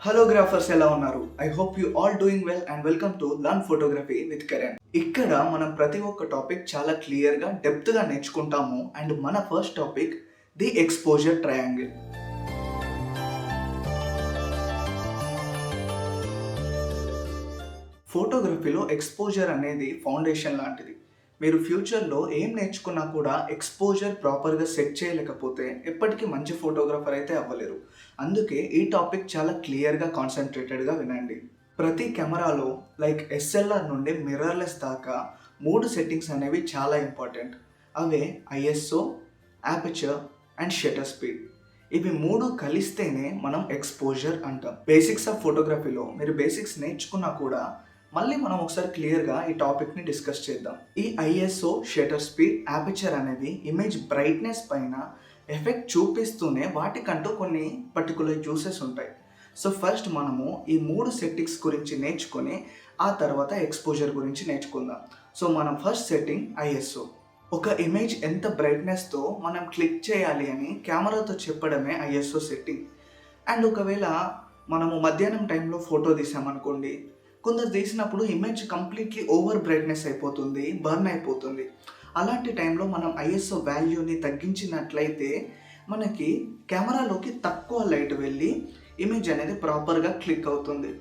Hello graphers, ఎలా ఉన్నారు? I hope you all doing well and welcome to learn photography with Karan. ఇక్కడ మనం ప్రతి ఒక్క టాపిక్ చాలా క్లియర్గా డెప్త్గా నేర్చుకుంటాము. అండ్ మన first topic the exposure triangle. ఫోటోగ్రఫీలో ఎక్స్పోజర్ అనేది ఫౌండేషన్ లాంటిది. మీరు ఫ్యూచర్లో ఏం నేర్చుకున్నా కూడా ఎక్స్పోజర్ ప్రాపర్గా సెట్ చేయలేకపోతే ఎప్పటికీ మంచి ఫోటోగ్రాఫర్ అయితే అవ్వలేరు. అందుకే ఈ టాపిక్ చాలా క్లియర్గా కాన్సన్ట్రేటెడ్గా వినండి. ప్రతి కెమెరాలో లైక్ ఎస్ఎల్ఆర్ నుండి మిర్రర్లెస్ దాకా 3 సెట్టింగ్స్ అనేవి చాలా ఇంపార్టెంట్. అవే ISO, aperture and shutter speed. ఇవి 3 కలిస్తేనే మనం ఎక్స్పోజర్ అంటాం. బేసిక్స్ ఆఫ్ ఫోటోగ్రఫీలో మీరు బేసిక్స్ నేర్చుకున్నా కూడా మళ్ళీ మనం ఒకసారి క్లియర్గా ఈ టాపిక్ని డిస్కస్ చేద్దాం. ఈ ఐఎస్ఓ, షటర్ స్పీడ్, యాపర్చర్ అనేవి ఇమేజ్ బ్రైట్నెస్ పైన ఎఫెక్ట్ చూపిస్తూనే వాటికంటూ కొన్ని పర్టికులర్ యూసెస్ ఉంటాయి. సో ఫస్ట్ మనము ఈ 3 సెట్టింగ్స్ గురించి నేర్చుకొని ఆ తర్వాత ఎక్స్పోజర్ గురించి నేర్చుకుందాం. సో మనం ఫస్ట్ సెట్టింగ్ ఐఎస్ఓ. ఒక ఇమేజ్ ఎంత బ్రైట్నెస్తో మనం క్లిక్ చేయాలి అని కెమెరాతో చెప్పడమే ఐఎస్ఓ సెట్టింగ్. అండ్ ఒకవేళ మనము మధ్యాహ్నం టైంలో ఫోటో తీసామనుకోండి, కొందరు తీసినప్పుడు ఇమేజ్ కంప్లీట్లీ ఓవర్ బ్రైట్నెస్ అయిపోతుంది, బర్న్ అయిపోతుంది. అలాంటి టైంలో మనం ఐఎస్ఓ వాల్యూని తగ్గించినట్లయితే మనకి కెమెరాలోకి తక్కువ లైట్ వెళ్ళి ఇమేజ్ అనేది ప్రాపర్గా క్లిక్ అవుతుంది.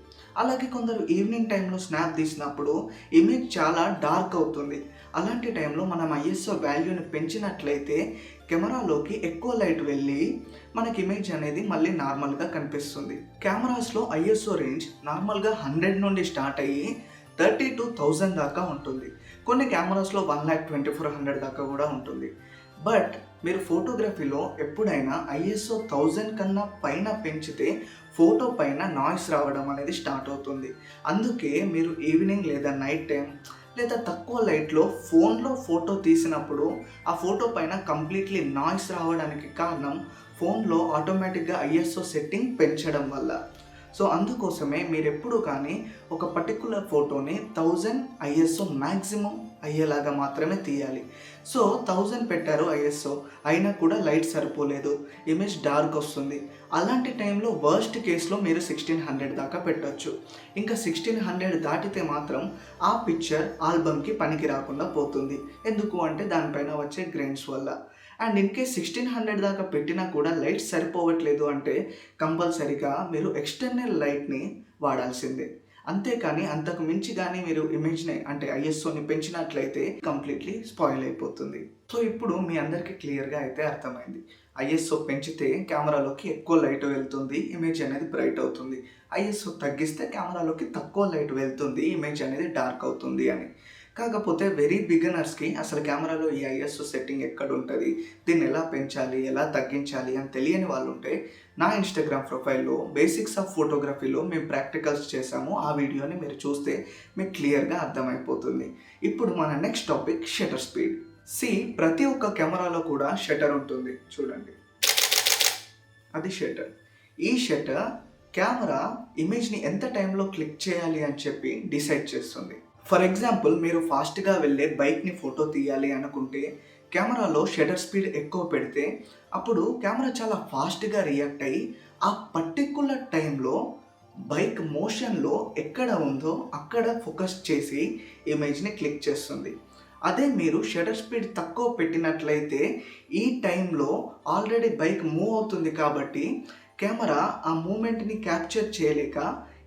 అలాగే కొందరు ఈవినింగ్ టైంలో స్నాప్ తీసినప్పుడు ఇమేజ్ చాలా డార్క్ అవుతుంది. అలాంటి టైంలో మనం ఐఎస్ఓ వాల్యూని పెంచినట్లయితే కెమెరాలోకి ఎక్కువ లైట్ వెళ్ళి మనకి ఇమేజ్ అనేది మళ్ళీ నార్మల్గా కనిపిస్తుంది. కెమెరాస్లో ఐఎస్ఓ రేంజ్ నార్మల్గా 100 నుండి స్టార్ట్ అయ్యి 30 to 1000 దాకా ఉంటుంది. కొన్ని కెమెరాస్లో 1,24,00,000 దాకా కూడా ఉంటుంది. బట్ మీరు ఫోటోగ్రఫీలో ఎప్పుడైనా ఐఎస్ఓ 1000 కన్నా పైన పెంచితే ఫోటో పైన నాయిస్ రావడం అనేది స్టార్ట్ అవుతుంది. అందుకే మీరు ఈవినింగ్ లేదా నైట్ టైం లేదా తక్కువ లైట్లో ఫోన్లో ఫోటో తీసినప్పుడు ఆ ఫోటో పైన కంప్లీట్లీ నాయిస్ రావడానికి కారణం ఫోన్లో ఆటోమేటిక్గా ఐఎస్ఓ సెట్టింగ్ పెంచడం వల్ల. సో అందుకోసమే మీరు ఎప్పుడు కానీ ఒక పర్టికులర్ ఫోటోని 1000 ఐఎస్ఓ మ్యాక్సిమం అయ్యేలాగా మాత్రమే తీయాలి. సో 1000 పెట్టారు ఐఎస్ఓ, అయినా కూడా లైట్ సరిపోలేదు, ఇమేజ్ డార్క్ వస్తుంది. అలాంటి టైంలో వర్స్ట్ కేసులో మీరు 1600 దాకా పెట్టవచ్చు. ఇంకా 1600 దాటితే మాత్రం ఆ పిక్చర్ ఆల్బమ్కి పనికి రాకుండా పోతుంది. ఎందుకు అంటే దానిపైన వచ్చే గ్రెయిన్స్ వల్ల. అండ్ ఇన్ కేస్ 1600 దాకా పెట్టినా కూడా లైట్ సరిపోవట్లేదు అంటే కంపల్సరీగా మీరు ఎక్స్టర్నల్ లైట్ని వాడాల్సిందే. అంతేకాని అంతకు మించి కానీ మీరు ఇమేజ్ని అంటే ఐఎస్ఓని పెంచినట్లయితే కంప్లీట్లీ స్పాయిల్ అయిపోతుంది. సో ఇప్పుడు మీ అందరికీ క్లియర్గా అయితే అర్థమైంది. ఐఎస్ఓ పెంచితే కెమెరాలోకి ఎక్కువ లైట్ వెళ్తుంది, ఇమేజ్ అనేది బ్రైట్ అవుతుంది. ఐఎస్ఓ తగ్గిస్తే కెమెరాలోకి తక్కువ లైట్ వెళ్తుంది, ఇమేజ్ అనేది డార్క్ అవుతుంది అని. కాకపోతే వెరీ బిగినర్స్కి అసలు కెమెరాలో ఈ ఐఎస్ఓ సెట్టింగ్ ఎక్కడ ఉంటుంది, దీన్ని ఎలా పెంచాలి, ఎలా తగ్గించాలి అని తెలియని వాళ్ళు ఉంటే నా ఇన్స్టాగ్రామ్ ప్రొఫైల్లో బేసిక్స్ ఆఫ్ ఫోటోగ్రఫీలో మేము ప్రాక్టికల్స్ చేసాము. ఆ వీడియోని మీరు చూస్తే మీకు క్లియర్గా అర్థమైపోతుంది. ఇప్పుడు మన నెక్స్ట్ టాపిక్ షటర్ స్పీడ్. ప్రతి ఒక్క కెమెరాలో కూడా షటర్ ఉంటుంది, చూడండి అది షటర్. ఈ షటర్ కెమెరా ఇమేజ్ని ఎంత టైంలో క్లిక్ చేయాలి అని చెప్పి డిసైడ్ చేస్తుంది. ఫర్ ఎగ్జాంపుల్, మీరు ఫాస్ట్గా వెళ్ళే బైక్ని ఫోటో తీయాలి అనుకుంటే కెమెరాలో షటర్ స్పీడ్ ఎక్కువ పెడితే అప్పుడు కెమెరా చాలా ఫాస్ట్గా రియాక్ట్ అయ్యి ఆ పర్టికులర్ టైంలో బైక్ మోషన్లో ఎక్కడ ఉందో అక్కడ ఫోకస్ చేసి ఇమేజ్ని క్లిక్ చేస్తుంది. అదే మీరు షటర్ స్పీడ్ తక్కువ పెట్టినట్లయితే ఈ టైంలో ఆల్రెడీ బైక్ మూవ్ అవుతుంది కాబట్టి కెమెరా ఆ మూమెంట్ని క్యాప్చర్ చేయలేక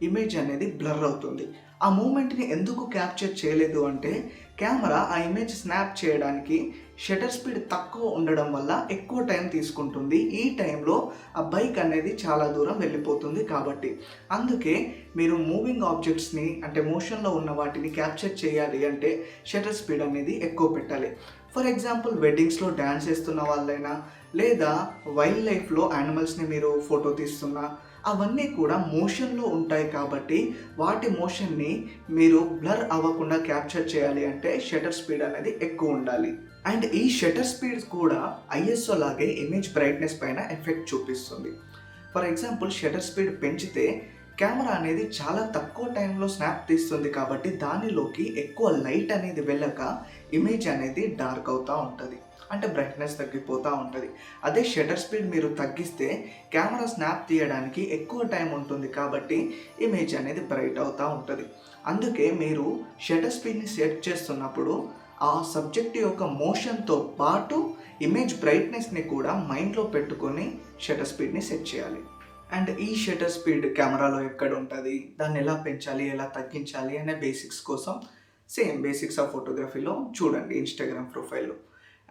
ఇమేజ్ అనేది బ్లర్ అవుతుంది. ఆ మూమెంట్ని ఎందుకు క్యాప్చర్ చేయలేదు అంటే కెమెరా ఆ ఇమేజ్ స్నాప్ చేయడానికి షటర్ స్పీడ్ తక్కువ ఉండడం వల్ల ఎక్కువ టైం తీసుకుంటుంది. ఈ టైంలో ఆ బైక్ అనేది చాలా దూరం వెళ్ళిపోతుంది కాబట్టి. అందుకే మీరు మూవింగ్ ఆబ్జెక్ట్స్ని అంటే మోషన్లో ఉన్న వాటిని క్యాప్చర్ చేయాలి అంటే షటర్ స్పీడ్ అనేది ఎక్కువ పెట్టాలి. ఫర్ ఎగ్జాంపుల్, వెడ్డింగ్స్లో డ్యాన్స్ చేస్తున్న వాళ్ళైనా లేదా వైల్డ్ లైఫ్లో యానిమల్స్ని మీరు ఫోటో తీస్తున్నా అవన్నీ కూడా మోషన్లో ఉంటాయి కాబట్టి వాటి మోషన్ని మీరు బ్లర్ అవ్వకుండా క్యాప్చర్ చేయాలి అంటే షటర్ స్పీడ్ అనేది ఎక్కువ ఉండాలి. అండ్ ఈ షటర్ స్పీడ్ కూడా ఐఎస్ఓ లాగే ఇమేజ్ బ్రైట్నెస్ పైన ఎఫెక్ట్ చూపిస్తుంది. ఫర్ ఎగ్జాంపుల్, షటర్ స్పీడ్ పెంచితే కెమెరా అనేది చాలా తక్కువ టైంలో స్నాప్ తీస్తుంది కాబట్టి దానిలోకి ఎక్కువ లైట్ అనేది వెళ్ళక ఇమేజ్ అనేది డార్క్ అవుతూ ఉంటుంది. అంటే బ్రైట్నెస్ తగ్గిపోతూ ఉంటుంది. అదే షటర్ స్పీడ్ మీరు తగ్గిస్తే కెమెరా స్నాప్ తీయడానికి ఎక్కువ టైం ఉంటుంది కాబట్టి ఇమేజ్ అనేది బ్రైట్ అవుతూ ఉంటుంది. అందుకే మీరు షటర్ స్పీడ్ని సెట్ చేస్తున్నప్పుడు ఆ సబ్జెక్ట్ యొక్క మోషన్తో పాటు ఇమేజ్ బ్రైట్నెస్ని కూడా మైండ్లో పెట్టుకొని షటర్ స్పీడ్ని సెట్ చేయాలి. అండ్ ఈ షటర్ స్పీడ్ కెమెరాలో ఎక్కడ ఉంటుంది, దాన్ని ఎలా పెంచాలి, ఎలా తగ్గించాలి అనే బేసిక్స్ కోసం సేమ్ బేసిక్స్ ఆఫ్ ఫోటోగ్రఫీలో చూడండి ఇన్స్టాగ్రామ్ ప్రొఫైల్లో.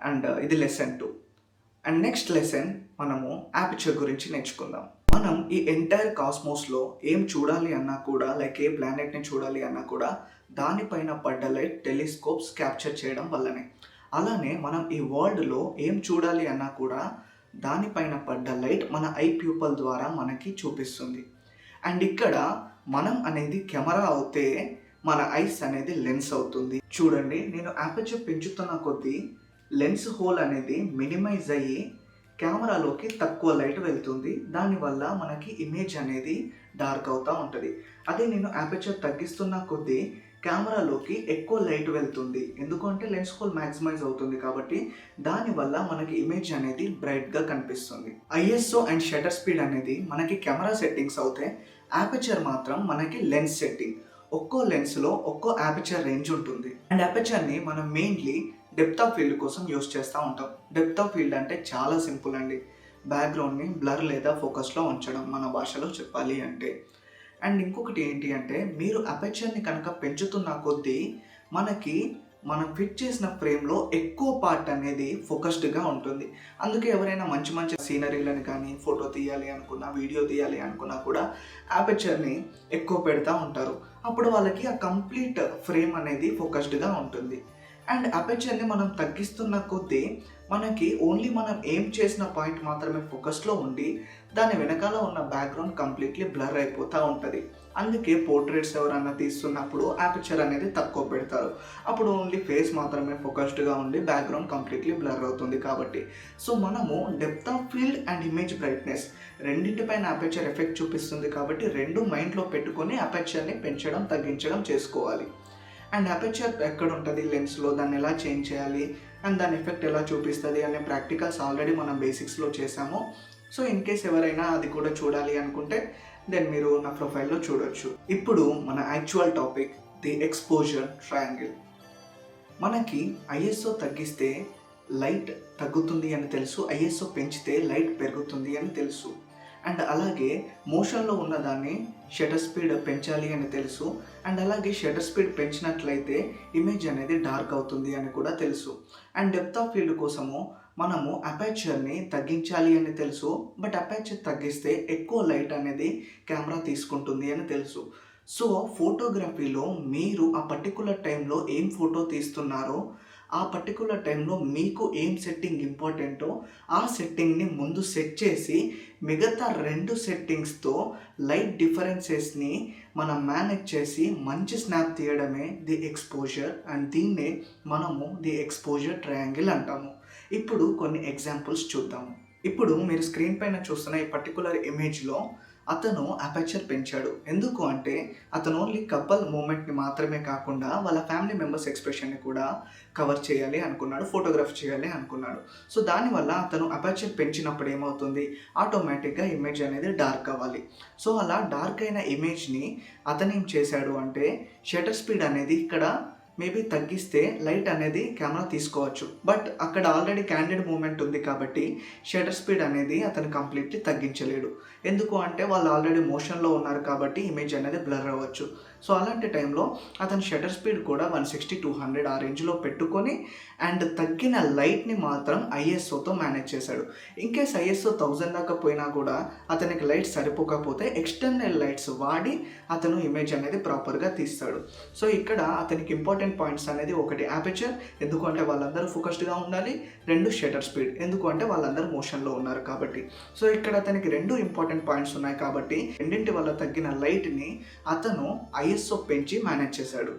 అండ్ ఇది లెసన్ 2. అండ్ నెక్స్ట్ లెసన్ మనము యాపర్చర్ గురించి నేర్చుకుందాం. మనం ఈ ఎంటైర్ కాస్మోస్లో ఏం చూడాలి అన్నా కూడా, లైక్ ఏ ప్లానెట్ని చూడాలి అన్నా కూడా దానిపైన పడ్డ లైట్ టెలిస్కోప్స్ క్యాప్చర్ చేయడం వల్లనే. అలానే మనం ఈ వరల్డ్లో ఏం చూడాలి అన్నా కూడా దానిపైన పడ్డ లైట్ మన ఐ ప్యూపల్ ద్వారా మనకి చూపిస్తుంది. అండ్ ఇక్కడ మనం అనేది కెమెరా అవుతే మన ఐస్ అనేది లెన్స్ అవుతుంది. చూడండి, నేను యాపర్చర్ పెంచుతున్న కొద్దీ లెన్స్ హోల్ అనేది మినిమైజ్ అయ్యి కెమెరాలోకి తక్కువ లైట్ వెళ్తుంది. దానివల్ల మనకి ఇమేజ్ అనేది డార్క్ అవుతూ ఉంటుంది. అదే నేను యాపర్చర్ తగ్గిస్తున్న కొద్దీ కెమెరాలోకి ఎక్కువ లైట్ వెళ్తుంది, ఎందుకంటే లెన్స్ హోల్ మ్యాక్సిమైజ్ అవుతుంది కాబట్టి దానివల్ల మనకి ఇమేజ్ అనేది బ్రైట్గా కనిపిస్తుంది. ఐఎస్ఓ అండ్ షటర్ స్పీడ్ అనేది మనకి కెమెరా సెట్టింగ్స్ అవుతే యాపర్చర్ మాత్రం మనకి లెన్స్ సెట్టింగ్. ఒక్కో లెన్స్లో ఒక్కో యాపర్చర్ రేంజ్ ఉంటుంది. అండ్ యాపర్చర్ని మనం మెయిన్లీ డెప్త్ ఆఫ్ ఫీల్డ్ కోసం యూస్ చేస్తూ ఉంటాం. డెప్త్ ఆఫ్ ఫీల్డ్ అంటే చాలా సింపుల్ అండి, బ్యాక్గ్రౌండ్ని బ్లర్ లేదా ఫోకస్లో ఉంచడం మన భాషలో చెప్పాలి అంటే. అండ్ ఇంకొకటి ఏంటి అంటే, మీరు అపర్చర్ని కనుక పెంచుతున్న కొద్దీ మనకి మనం ఫిట్ చేసిన ఫ్రేమ్లో ఎక్కువ పార్ట్ అనేది ఫోకస్డ్గా ఉంటుంది. అందుకే ఎవరైనా మంచి మంచి సీనరీలను కానీ ఫోటో తీయాలి అనుకున్నా, వీడియో తీయాలి అనుకున్నా కూడా అపర్చర్ని ఎక్కువ పెడతా ఉంటారు. అప్పుడు వాళ్ళకి ఆ కంప్లీట్ ఫ్రేమ్ అనేది ఫోకస్డ్గా ఉంటుంది. అండ్ అపర్చర్ని మనం తగ్గిస్తున్న కొద్దీ మనకి ఓన్లీ మనం ఏం చేసిన పాయింట్ మాత్రమే ఫోకస్లో ఉండి దాని వెనకాల ఉన్న బ్యాక్గ్రౌండ్ కంప్లీట్లీ బ్లర్ అయిపోతూ ఉంటుంది. అందుకే పోర్ట్రేట్స్ ఎవరన్నా తీస్తున్నప్పుడు అపర్చర్ అనేది తక్కువ పెడతారు. అప్పుడు ఓన్లీ ఫేస్ మాత్రమే ఫోకస్డ్గా ఉండి బ్యాక్గ్రౌండ్ కంప్లీట్లీ బ్లర్ అవుతుంది కాబట్టి. సో మనము depth of field and image brightness రెండింటిపైన అపర్చర్ ఎఫెక్ట్ చూపిస్తుంది కాబట్టి రెండు మైండ్లో పెట్టుకొని అపర్చర్ని పెంచడం తగ్గించడం చేసుకోవాలి. అండ్ అపర్చర్ ఎక్కడ ఉంటుంది లెన్స్లో, దాన్ని ఎలా చేంజ్ చేయాలి అండ్ దాని ఎఫెక్ట్ ఎలా చూపిస్తుంది అనే ప్రాక్టికల్స్ ఆల్రెడీ మనం బేసిక్స్లో చేసాము. సో ఇన్ కేస్ ఎవరైనా అది కూడా చూడాలి అనుకుంటే దెన్ మీరు నా ప్రొఫైల్లో చూడొచ్చు. ఇప్పుడు మన actual topic, the exposure triangle. మనకి ఐఎస్ఓ తగ్గిస్తే లైట్ తగ్గుతుంది అని తెలుసు, ఐఎస్ఓ పెంచితే లైట్ పెరుగుతుంది అని తెలుసు. అండ్ అలాగే మోషన్లో ఉన్నదాన్ని షటర్ స్పీడ్ పెంచాలి అని తెలుసు. అండ్ అలాగే షటర్ స్పీడ్ పెంచినట్లయితే ఇమేజ్ అనేది డార్క్ అవుతుంది అని కూడా తెలుసు. అండ్ డెప్త్ ఆఫ్ ఫీల్డ్ కోసము మనము అపర్చర్ని తగ్గించాలి అని తెలుసు, బట్ అపర్చర్ తగ్గిస్తే ఎక్కువ లైట్ అనేది కెమెరా తీసుకుంటుంది అని తెలుసు. సో ఫోటోగ్రఫీలో మీరు ఆ పర్టికులర్ టైంలో ఏం ఫోటో తీస్తున్నారో, ఆ పర్టికులర్ టైంలో మీకు ఏం సెట్టింగ్ ఇంపార్టెంటో ఆ సెట్టింగ్ని ముందు సెట్ చేసి మిగతా రెండు సెట్టింగ్స్తో లైట్ డిఫరెన్సెస్ని మనం మేనేజ్ చేసి మంచి స్నాప్ తీయడమే ది ఎక్స్పోజర్. అండ్ దీన్నే మనము ది ఎక్స్పోజర్ ట్రయాంగిల్ అంటాము. ఇప్పుడు కొన్ని ఎగ్జాంపుల్స్ చూద్దాము. ఇప్పుడు మీరు స్క్రీన్ పైన చూస్తున్న ఈ పర్టికులర్ ఇమేజ్లో అతను అపర్చర్ పెంచాడు. ఎందుకు అంటే అతను ఓన్లీ కపుల్ మూమెంట్ని మాత్రమే కాకుండా వాళ్ళ ఫ్యామిలీ మెంబర్స్ ఎక్స్ప్రెషన్ని కూడా కవర్ చేయాలి అనుకున్నాడు, ఫోటోగ్రాఫ్ చేయాలి అనుకున్నాడు. సో దానివల్ల అతను అపర్చర్ పెంచినప్పుడు ఏమవుతుంది, ఆటోమేటిక్గా ఇమేజ్ అనేది డార్క్ అవ్వాలి. సో అలా డార్క్ అయిన ఇమేజ్ని అతను ఏం చేశాడు అంటే షటర్ స్పీడ్ అనేది ఇక్కడ మేబీ తగ్గిస్తే లైట్ అనేది కెమెరా తీసుకోవచ్చు, బట్ అక్కడ ఆల్రెడీ క్యాండిడ్ మూమెంట్ ఉంది కాబట్టి షటర్ స్పీడ్ అనేది అతను కంప్లీట్లీ తగ్గించలేడు. ఎందుకు అంటే వాళ్ళు ఆల్రెడీ మోషన్లో ఉన్నారు కాబట్టి ఇమేజ్ అనేది బ్లర్ అవ్వచ్చు. సో అలాంటి టైంలో అతను షటర్ స్పీడ్ కూడా 160, 200 ఆ రేంజ్లో పెట్టుకొని అండ్ తగ్గిన లైట్ని మాత్రం ఐఎస్ఓతో మేనేజ్ చేశాడు. ఇన్కేస్ ఐఎస్ఓ 1000 దాకా పోయినా కూడా అతనికి లైట్ సరిపోకపోతే ఎక్స్టర్నల్ లైట్స్ వాడి అతను ఇమేజ్ అనేది ప్రాపర్గా తీస్తాడు. సో ఇక్కడ అతనికి ఇంపార్టెంట్ పాయింట్స్ అనేది, ఒకటి అపర్చర్, ఎందుకంటే వాళ్ళందరూ ఫోకస్డ్గా ఉండాలి. రెండు షటర్ స్పీడ్, ఎందుకు అంటే వాళ్ళందరూ మోషన్లో ఉన్నారు కాబట్టి. సో ఇక్కడ అతనికి రెండు ఇంపార్టెంట్ పాయింట్స్ ఉన్నాయి కాబట్టి రెండింటి వల్ల తగ్గిన లైట్ని అతను ఐఎస్ఓ పెంచి మేనేజ్ చేశాడు.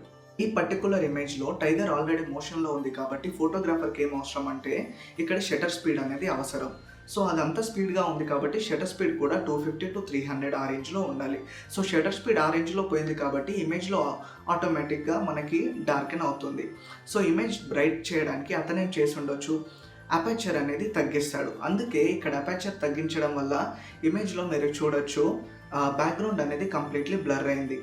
ఈ పర్టికులర్ ఇమేజ్లో టైగర్ ఆల్రెడీ మోషన్లో ఉంది కాబట్టి ఫోటోగ్రాఫర్కి ఏం అవసరం అంటే ఇక్కడ షటర్ స్పీడ్ అనేది అవసరం. సో అదంతా స్పీడ్గా ఉంది కాబట్టి షటర్ స్పీడ్ కూడా 250 to 300 ఆ రేంజ్లో ఉండాలి. సో షటర్ స్పీడ్ ఆ రేంజ్లో పోయింది కాబట్టి ఇమేజ్లో ఆటోమేటిక్గా మనకి డార్కెన్ అవుతుంది. సో ఇమేజ్ బ్రైట్ చేయడానికి అతనేం చేసి ఉండొచ్చు, అపర్చర్ అనేది తగ్గిస్తాడు. అందుకే ఇక్కడ అపర్చర్ తగ్గించడం వల్ల ఇమేజ్‌లో మీరు చూడొచ్చు బ్యాక్‌గ్రౌండ్ అనేది కంప్లీట్‌లీ బ్లర్ అయింది.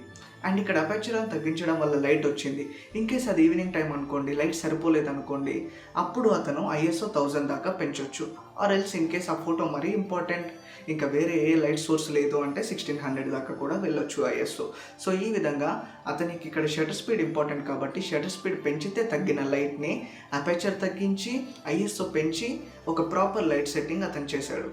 అండ్ ఇక్కడ అపర్చర్‌ని తగ్గించడం వల్ల లైట్ వచ్చింది. ఇన్‌కేస్ అది ఈవినింగ్ టైమ్ అనుకోండి, లైట్ సరిపోలేదనుకోండి, అప్పుడు అతను ఐఎస్ఓ 1000 దాకా పెంచొచ్చు. ఆర్ ఎల్స్ ఇన్‌కేస్ ఆ ఫోటో మరీ ఇంపార్టెంట్, ఇంకా వేరే ఏ లైట్ సోర్స్ లేదు అంటే 1600 దాకా కూడా వెళ్ళొచ్చు ఐఎస్ఓ. సో ఈ విధంగా అతనికి ఇక్కడ షటర్ స్పీడ్ ఇంపార్టెంట్ కాబట్టి షటర్ స్పీడ్ పెంచితే తగ్గిన లైట్‌ని అపర్చర్ తగ్గించి, ఐఎస్ఓ పెంచి ఒక ప్రాపర్ లైట్ సెట్టింగ్ అతను చేశాడు.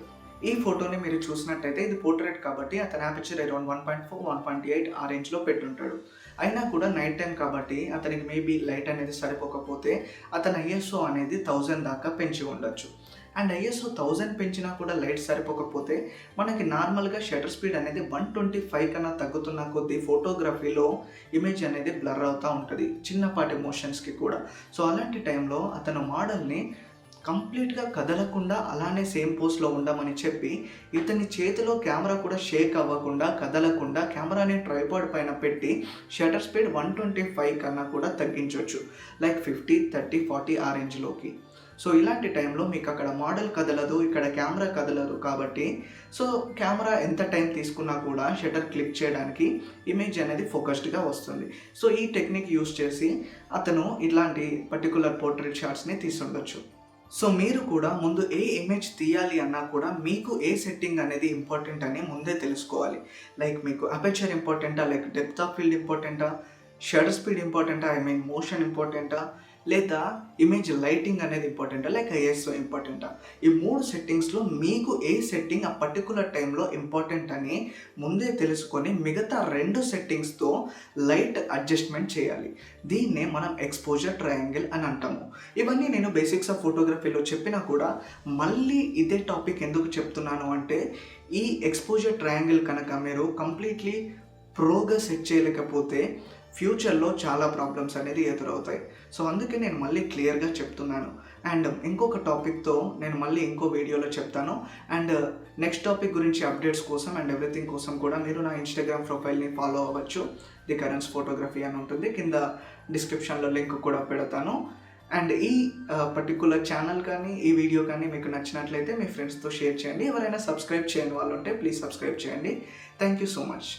ఈ ఫోటోని మీరు చూసినట్టయితే ఇది పోర్ట్రేట్ కాబట్టి అతని అపర్చర్ అరౌండ్ 1.4, 1.8 ఆ రేంజ్‌లో పెట్టుంటాడు. అయినా కూడా నైట్ టైం కాబట్టి అతనికి మేబీ లైట్ అనేది సరిపోకపోతే అతని ఐఎస్ఓ అనేది 1000 దాకా పెంచి ఉండొచ్చు. అండ్ ఐఎస్ఓ 1000 పెంచినా కూడా లైట్ సరిపోకపోతే మనకి నార్మల్గా షటర్ స్పీడ్ అనేది 125 కన్నా తగ్గుతున్న కొద్దీ ఫోటోగ్రఫీలో ఇమేజ్ అనేది బ్లర్ అవుతూ ఉంటుంది, చిన్నపాటి మోషన్స్కి కూడా. సో అలాంటి టైంలో అతను మోడల్ని కంప్లీట్‌గా కదలకుండా అలానే సేమ్ పోజ్‌లో ఉండమని చెప్పి, ఇతని చేతిలో కెమెరా కూడా షేక్ అవ్వకుండా, కదలకుండా కెమెరాని ట్రైపాడ్ పైన పెట్టి షటర్ స్పీడ్ 125 కన్నా కూడా తగ్గించొచ్చు. లైక్ 50, 30, 40 ఆ రేంజ్‌లోకి. సో ఇలాంటి టైంలో మీకు అక్కడ మోడల్ కదలదు, ఇక్కడ కెమెరా కదలదు కాబట్టి సో కెమెరా ఎంత టైం తీసుకున్నా కూడా షటర్ క్లిక్ చేయడానికి ఇమేజ్ అనేది ఫోకస్డ్‌గా వస్తుంది. సో ఈ టెక్నిక్ యూజ్ చేసి అతను ఇలాంటి పర్టిక్యులర్ పోర్ట్రేట్ షాట్స్‌ని తీసుండొచ్చు. సో మీరు కూడా ముందు ఏ ఇమేజ్ తీయాలి అన్నా కూడా మీకు ఏ సెట్టింగ్ అనేది ఇంపార్టెంట్ అని ముందే తెలుసుకోవాలి. లైక్ మీకు అపర్చర్ ఇంపార్టెంటా, లైక్ డెప్త్ ఆఫ్ ఫీల్డ్ ఇంపార్టెంటా, షటర్ స్పీడ్ ఇంపార్టెంటా, మోషన్ ఇంపార్టెంటా, లేదా ఇమేజ్ లైటింగ్ అనేది ఇంపార్టెంటా, లైక్ ఐఎస్ఓ ఇంపార్టెంటా. ఈ 3 సెట్టింగ్స్‌లో మీకు ఏ సెట్టింగ్ ఆ పర్టిక్యులర్ టైంలో ఇంపార్టెంట్ అని ముందే తెలుసుకొని మిగతా 2 సెట్టింగ్స్‌తో లైట్ అడ్జస్ట్‌మెంట్ చేయాలి. దీన్నే మనం ఎక్స్‌పోజర్ ట్రయాంగిల్ అని అంటాము. ఇవన్నీ నేను బేసిక్స్ ఆఫ్ ఫోటోగ్రఫీలో చెప్పినా కూడా మళ్ళీ ఇదే టాపిక్ ఎందుకు చెప్తున్నాను అంటే, ఈ ఎక్స్‌పోజర్ ట్రయాంగిల్ కనుక మీరు కంప్లీట్‌లీ ప్రోగా సెట్ చేయలేకపోతే ఫ్యూచర్లో చాలా ప్రాబ్లమ్స్ అనేది ఎదురవుతాయి. సో అందుకే నేను మళ్ళీ క్లియర్గా చెప్తున్నాను. అండ్ ఇంకొక టాపిక్తో నేను మళ్ళీ ఇంకో వీడియోలో చెప్తాను. అండ్ నెక్స్ట్ టాపిక్ గురించి అప్డేట్స్ కోసం అండ్ ఎవ్రీథింగ్ కోసం కూడా మీరు నా ఇన్స్టాగ్రామ్ ప్రొఫైల్ని ఫాలో అవ్వచ్చు. ది కరెన్స్ ఫోటోగ్రఫీ అని ఉంటుంది, కింద డిస్క్రిప్షన్లో లింక్ కూడా పెడతాను. అండ్ ఈ పర్టిక్యులర్ ఛానల్ కానీ ఈ వీడియో కానీ మీకు నచ్చినట్లయితే మీ ఫ్రెండ్స్తో షేర్ చేయండి. ఎవరైనా సబ్స్క్రైబ్ చేయని వాళ్ళు ఉంటే ప్లీజ్ సబ్స్క్రైబ్ చేయండి. Thank you so much.